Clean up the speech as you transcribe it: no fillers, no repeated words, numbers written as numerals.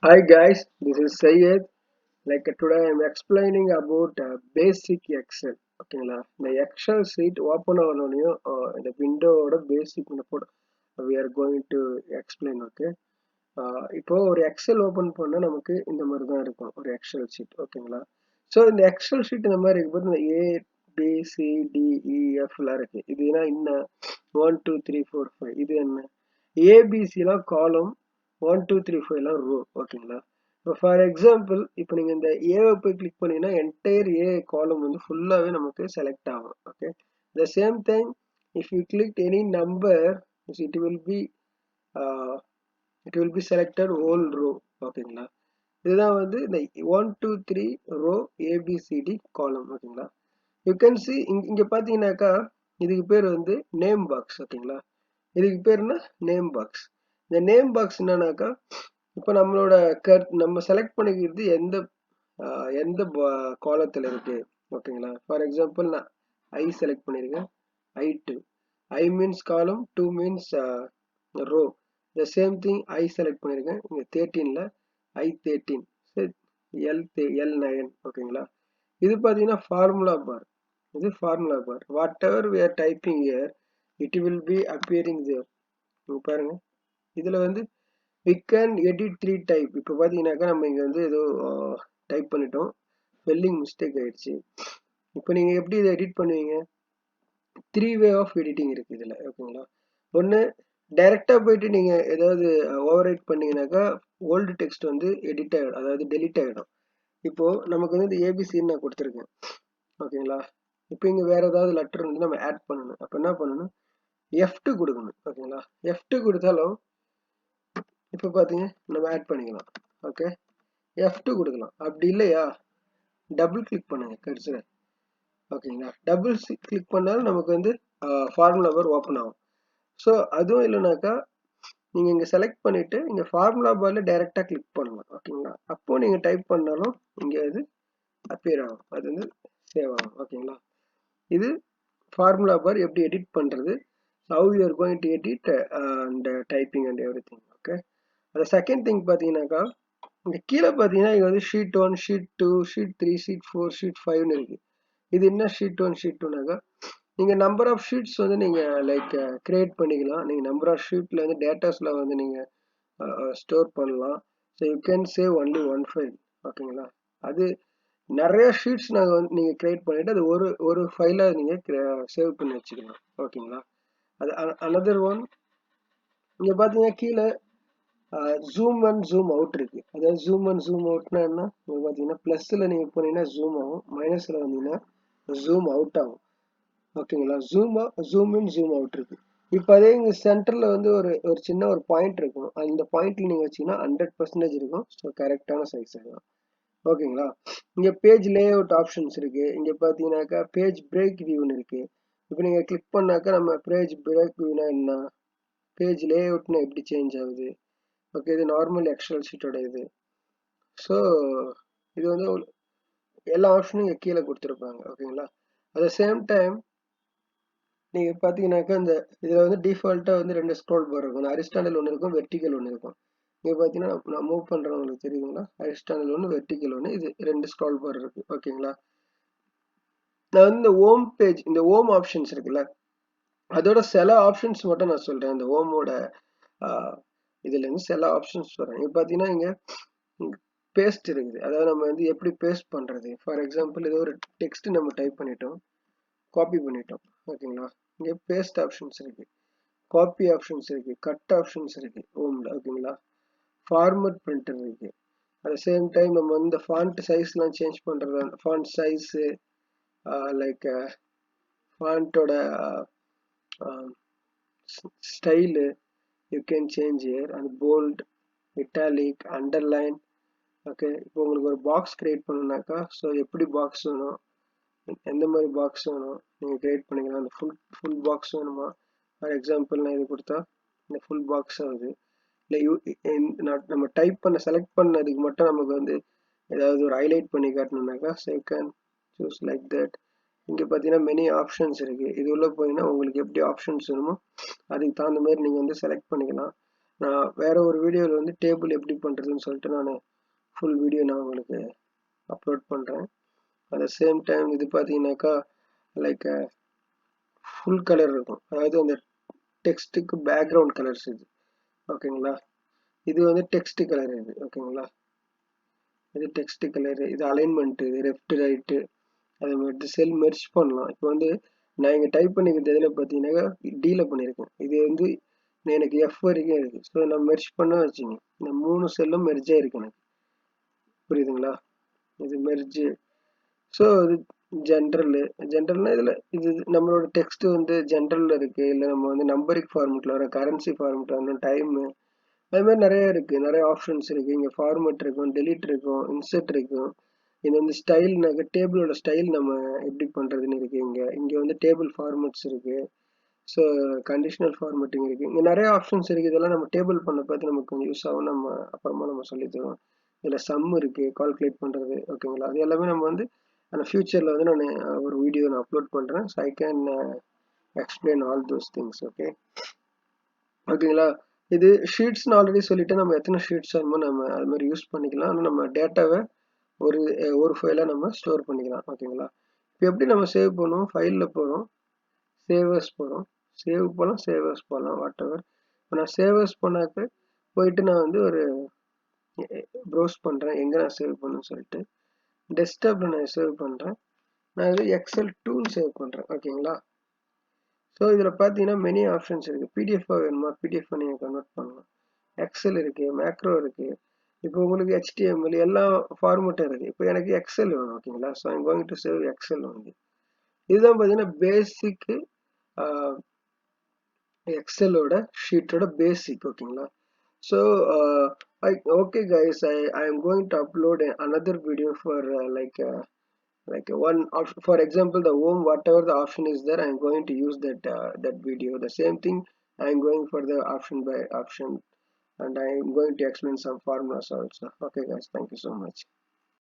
Hi guys, this is Sayed. Today I'm explaining about basic Excel. ஓகேங்களா இந்த XL seat open ஆகணும்னையும் இந்த விண்டோவோட பேசிக் போட்டு we are going to explain. Okay, இப்போ ஒரு XL open பண்ணால் நமக்கு இந்த மாதிரி தான் இருக்கும் ஒரு எக்ஸல் ஷீட். ஓகேங்களா, ஸோ இந்த எக்ஸல் ஷீட் இந்த மாதிரி இருக்கும்போது இந்த ABCDEFலாம் இருக்கு. இதுனா இன்னும் 1 2 3 4 5 இது என்ன ஏபிசிலாம் காலம், 1 2 3 4 ரோ. ஓகேங்களா, இப்போ ஃபார் எக்ஸாம்பிள் இப்போ நீங்கள் இந்த ஏவை போய் கிளிக் பண்ணீங்கன்னா என்டையர் ஏ காலம் வந்து ஃபுல்லாகவே நமக்கு செலக்ட் ஆகும். Okay, the same time if you click any number it will be selected whole row. ஓகேங்களா, இதுதான் வந்து இந்த 1 2 3 ரோ ஏபிசிடி காலம். ஓகேங்களா, யூ கேன் சி இங்கே பார்த்தீங்கன்னாக்கா இதுக்கு பேர் வந்து நேம் பாக்ஸ். ஓகேங்களா, இதுக்கு பேர் என்ன, நேம் பாக்ஸ். இந்த நேம் பாக்ஸ் என்னன்னாக்கா இப்போ நம்மளோட நம்ம செலக்ட் பண்ணிக்கிறது எந்த காலத்தில் இருக்கு. ஓகேங்களா, ஃபார் எக்ஸாம்பிள் நான் ஐ செலக்ட் பண்ணியிருக்கேன். I2 I means column, 2 means row. The same thing I select பண்ணியிருக்கேன் இங்கே 13ல I13 L9. ஓகேங்களா, இது பார்த்தீங்கன்னா ஃபார்முலா பார். இது formula bar. Whatever we are typing here it will be appearing there. பாருங்க, இதில் வந்து we can edit 3 type. இப்போ பார்த்தீங்கன்னாக்கா நம்ம இங்கே வந்து ஏதோ டைப் பண்ணிட்டோம், ஸ்பெல்லிங் மிஸ்டேக் ஆயிடுச்சு. இப்போ நீங்கள் எப்படி இதை எடிட் பண்ணுவீங்க, 3 வே ஆஃப் எடிட்டிங் இருக்குது இதில். ஓகேங்களா, ஒன்று டைரெக்டாக போயிட்டு நீங்கள் ஏதாவது ஓவர் ரைட் பண்ணீங்கன்னாக்கா ஓல்டு டெக்ஸ்ட் வந்து எடிட் ஆகிடும், அதாவது டெலிட் ஆகிடும். இப்போது நமக்கு வந்து இந்த ஏபிசின்னு நான் கொடுத்துருக்கேன். ஓகேங்களா, இப்போ இங்கே வேறு ஏதாவது லெட்டர் வந்து நம்ம ஆட் பண்ணணும். அப்போ என்ன பண்ணணும், F2 கொடுக்கணும். ஓகேங்களா, F2 கொடுத்தாலும் இப்போ பார்த்தீங்க நம்ம ஆட் பண்ணிக்கலாம். ஓகே, F2 கொடுக்கலாம். அப்படி இல்லையா டபுள் கிளிக் பண்ணுங்க கர்சரை. ஓகேங்களா, டபுள் கிளிக் பண்ணாலும் நமக்கு வந்து ஃபார்முலா பார் ஓப்பன் ஆகும். ஸோ அதுவும் இல்லைனாக்கா நீங்கள் இங்கே செலக்ட் பண்ணிவிட்டு இங்கே ஃபார்முலா பாரில் டைரெக்டாக கிளிக் பண்ணலாம். ஓகேங்களா, அப்போது நீங்கள் டைப் பண்ணாலும் இங்கே அது அப்பியர் ஆகும், அது வந்து சேவ் ஆகும். ஓகேங்களா, இது ஃபார்முலா பார் எப்படி எடிட் பண்ணுறது, how you are going to edit and typing and everything. Okay, அந்த செகண்ட் திங் பார்த்தீங்கன்னாக்கா இங்கே கீழே பார்த்தீங்கன்னா இங்கே வந்து sheet 1 sheet 2 sheet 3 sheet 4 sheet 5ன்னு இருக்குது. இது என்ன ஷீட் 1 ஷீட் 2னாக்கா நீங்கள் நம்பர் ஆஃப் ஷீட்ஸ் வந்து நீங்கள் கிரியேட் பண்ணிக்கலாம். நீங்கள் நம்பர் ஆஃப் ஷீட்டில் வந்து டேட்டாஸில் வந்து நீங்கள் ஸ்டோர் பண்ணலாம். So you can save only 1 file. ஓகேங்களா, அது நிறைய ஷீட்ஸ் நாங்கள் வந்து நீங்கள் கிரியேட் பண்ணிவிட்டு அது ஒரு ஃபைலாக நீங்கள் சேவ் பண்ணி வச்சுக்கலாம். ஓகேங்களா, அது அனதர் ஒன். இங்கே பார்த்தீங்கன்னா கீழே ஜூம் அண்ட் ஜூம் அவுட் இருக்கு. அதாவது ஜூம் அண்ட் ஜூம் அவுட்னா என்ன, இங்கே பார்த்தீங்கன்னா ப்ளஸ்ஸில் நீங்கள் போனீங்கன்னா ஜூம் ஆகும், மைனஸில் வந்தீங்கன்னா ஜூம் அவுட் ஆகும். ஓகேங்களா, ஜூம் இன் ஜூம் அவுட் இருக்கு. இப்போ அதே இங்கே சென்டரில் வந்து ஒரு சின்ன ஒரு பாயிண்ட் இருக்கும். அந்த பாயிண்ட்ல நீங்கள் வச்சீங்கன்னா 100% இருக்கும். ஸோ கரெக்டான சைஸ் ஆகும். ஓகேங்களா, இங்கே பேஜ் லே அவுட் ஆப்ஷன்ஸ் இருக்கு. இங்கே பார்த்தீங்கன்னாக்கா பேஜ் பிரேக் வியூன்னு இருக்கு. இப்போ நீங்கள் கிளிக் பண்ணாக்கா நம்ம பேஜ் பிரேக் வியூனா என்ன, பேஜ் லே அவுட்னா எப்படி சேஞ்ச் ஆகுது. ஓகே, இது நார்மல் எக்ஸல் ஷீட்டோட இது. ஸோ இது வந்து எல்லா ஆப்ஷனும் இங்கே கீழே கொடுத்துருப்பாங்க. ஓகேங்களா, அட் த சேம் டைம் நீங்கள் பார்த்தீங்கன்னாக்கா இந்த இதில் வந்து டிஃபால்ட்டாக வந்து 2 ஸ்க்ரோல் பார் இருக்கும். ஹரிஸ்டாண்டல் ஒன்று இருக்கும், வெர்டிக்கல் ஒன்று இருக்கும். இங்கே பார்த்தீங்கன்னா நான் மூவ் பண்ணுறேன், உங்களுக்கு தெரியுதுங்களா, ஹரிஸ்டாண்டல் ஒன்று வெர்டிக்கல் ஒன்று, இது 2 ஸ்க்ரோல் பார் இருக்குது. ஓகேங்களா, நான் வந்து இந்த ஹோம் பேஜ், இந்த ஹோம் ஆப்ஷன்ஸ் இருக்குல்ல, அதோட சில ஆப்ஷன்ஸ் மட்டும் நான் சொல்கிறேன். இந்த ஹோமோட இதுலேருந்து சில ஆப்ஷன்ஸ் சொல்கிறேன். இப்போ பார்த்தீங்கன்னா இங்கே பேஸ்ட் இருக்குது. அதாவது நம்ம வந்து எப்படி பேஸ்ட் பண்ணுறது. ஃபார் எக்ஸாம்பிள் ஏதோ ஒரு டெக்ஸ்ட் நம்ம டைப் பண்ணிட்டோம், காப்பி பண்ணிட்டோம். ஓகேங்களா, இங்கே பேஸ்ட் ஆப்ஷன்ஸ் இருக்கு, காப்பி ஆப்ஷன்ஸ் இருக்கு, கட் ஆப்ஷன்ஸ் இருக்கு ஹோம்ல. ஓகேங்களா, ஃபார்மட் பிரிண்டர் இருக்கு. அட் த சேம் டைம் நம்ம வந்து ஃபாண்ட் சைஸ்லாம் சேஞ்ச் பண்ணுறது, ஃபாண்ட் சைஸு லைக் ஃபாண்ட்டோட style you can change here, and bold, italic, underline. Okay, இப்போ உங்களுக்கு ஒரு பாக்ஸ் கிரியேட் பண்ணணுனாக்கா ஸோ எப்படி பாக்ஸ் வேணும், எந்த மாதிரி பாக்ஸ் வேணும் நீங்கள் கிரியேட் பண்ணிக்கலாம். அந்த ஃபுல் பாக்ஸ் வேணுமா, ஃபார் எக்ஸாம்பிள் நான் இது கொடுத்தா இந்த ஃபுல் பாக்ஸ் ஆகுது. இல்லை நம்ம டைப் பண்ண செலக்ட் பண்ணதுக்கு மட்டும் நமக்கு வந்து ஏதாவது ஒரு ஹைலைட் பண்ணி காட்டணும்னாக்கா so you can choose like that. இங்கே பார்த்தீங்கன்னா மெனி ஆப்ஷன்ஸ் இருக்குது. இது உள்ள போனீங்கன்னா உங்களுக்கு எப்படி ஆப்ஷன்ஸ் வேணுமோ அதுக்கு தகுந்த மாதிரி நீங்கள் வந்து செலக்ட் பண்ணிக்கலாம். நான் வேற ஒரு வீடியோவில் வந்து டேபிள் எப்படி பண்ணுறதுன்னு சொல்லிட்டு நான் ஃபுல் வீடியோ நான் உங்களுக்கு அப்லோட் பண்ணுறேன். அட் த சேம் டைம் இது பார்த்தீங்கன்னாக்கா லைக் ஃபுல் கலர் இருக்கும், அதாவது அந்த டெக்ஸ்ட்டுக்கு பேக்ரவுண்ட் கலர்ஸ் இது. ஓகேங்களா, இது வந்து டெக்ஸ்ட் கலர் இது. ஓகேங்களா, இது டெக்ஸ்ட் கலரு, இது அலைன்மெண்ட், இது லெஃப்ட் ரைட்டு, அதே மாதிரி செல் மெர்ஜ் பண்ணலாம். இப்போ வந்து நான் இங்கே டைப் பண்ணிக்கிறது எதில் பார்த்தீங்கன்னாக்கா டீல பண்ணியிருக்கேன். இது வந்து எனக்கு எஃப் வரைக்கும் இருக்குது. ஸோ நான் மெர்ஜ் பண்ண வச்சுங்க, இந்த 3 செல்லும் மெர்ஜ் ஆகிருக்கு எனக்கு. புரியுதுங்களா, இது மெர்ஜ். ஸோ இது ஜென்ரல்னா இதில் இது நம்மளோட டெக்ஸ்ட் வந்து ஜென்ரலில் இருக்குது, இல்லை நம்ம வந்து நம்பரிக் ஃபார்மெட்டில் வர, கரன்சி ஃபார்மெட்டில் வரணும், டைமு, அது மாதிரி நிறைய இருக்குது, நிறைய ஆப்ஷன்ஸ் இருக்குது. இங்கே ஃபார்மெட் இருக்கும், டெலீட் இருக்கும், இன்செர்ட் இருக்கும். இது வந்து ஸ்டைல்னாக்க டேபிளோட ஸ்டைல் நம்ம எப்படி பண்ணுறதுன்னு இருக்குது. இங்கே வந்து டேபிள் ஃபார்மெட்ஸ் இருக்குது. ஸோ கண்டிஷனல் ஃபார்மெட்டிங் இருக்குது. இங்கே நிறைய ஆப்ஷன்ஸ் இருக்குது. இதெல்லாம் நம்ம டேபிள் பண்ண பார்த்து நமக்கு கொஞ்சம் யூஸ் ஆகும். நம்ம அப்புறமா நம்ம சொல்லித்தரோம். இதில் சம் இருக்குது, கால்குலேட் பண்ணுறது. ஓகேங்களா, அது எல்லாமே நம்ம வந்து அந்த ஃபியூச்சரில் வந்து நான் ஒரு வீடியோ நான் அப்லோட் பண்ணுறேன். So I can explain all those things. ஓகேங்களா, இது ஷீட்ஸ்னு ஆல்ரெடி சொல்லிட்டு நம்ம எத்தனை ஷீட்ஸ் வேணுமோ நம்ம அது மாதிரி யூஸ் பண்ணிக்கலாம். ஆனால் நம்ம டேட்டாவை ஒரு ஃபைலாக நம்ம ஸ்டோர் பண்ணிக்கலாம். ஓகேங்களா, இப்போ எப்படி நம்ம சேவ் பண்ணுவோம், ஃபைலில் போகிறோம், சேவர்ஸ் போகிறோம், சேவர்ஸ் போகலாம், வாட் எவர். இப்போ நான் சேவர்ஸ் பண்ணாக்க போயிட்டு நான் வந்து ஒரு ப்ரௌஸ் பண்ணுறேன் எங்கே நான் சேவ் பண்ணணும்னு சொல்லிட்டு. டெஸ்க்டாப்பில் நான் சேவ் பண்ணுறேன். நான் இது எக்ஸல் டூல் சேவ் பண்ணுறேன். ஓகேங்களா, ஸோ இதில் பார்த்தீங்கன்னா மெனி ஆப்ஷன்ஸ் இருக்குது. பிடிஎஃபாக வேணுமா, பிடிஎஃப் நீங்கள் கன்வெர்ட் பண்ணலாம். எக்ஸல் இருக்குது, மேக்ரோ இருக்குது. இப்போ உங்களுக்கு HTML எல்லா ஃபார்மெட்டும் இருக்குது. இப்போ எனக்கு எக்ஸல் வேணும். ஓகேங்களா, so I'm going to save Excel வந்து. இதுதான் பார்த்தீங்கன்னா பேசிக்கு எக்ஸலோட ஷீட்டோட பேசிக். ஓகேங்களா, so okay guys, I am going to upload another video for like one option. For example, the home, whatever the option is there, I am going to use that video. The same thing I am going for the option by option, and I am going to explain some formulas also. Okay guys, thank you so much.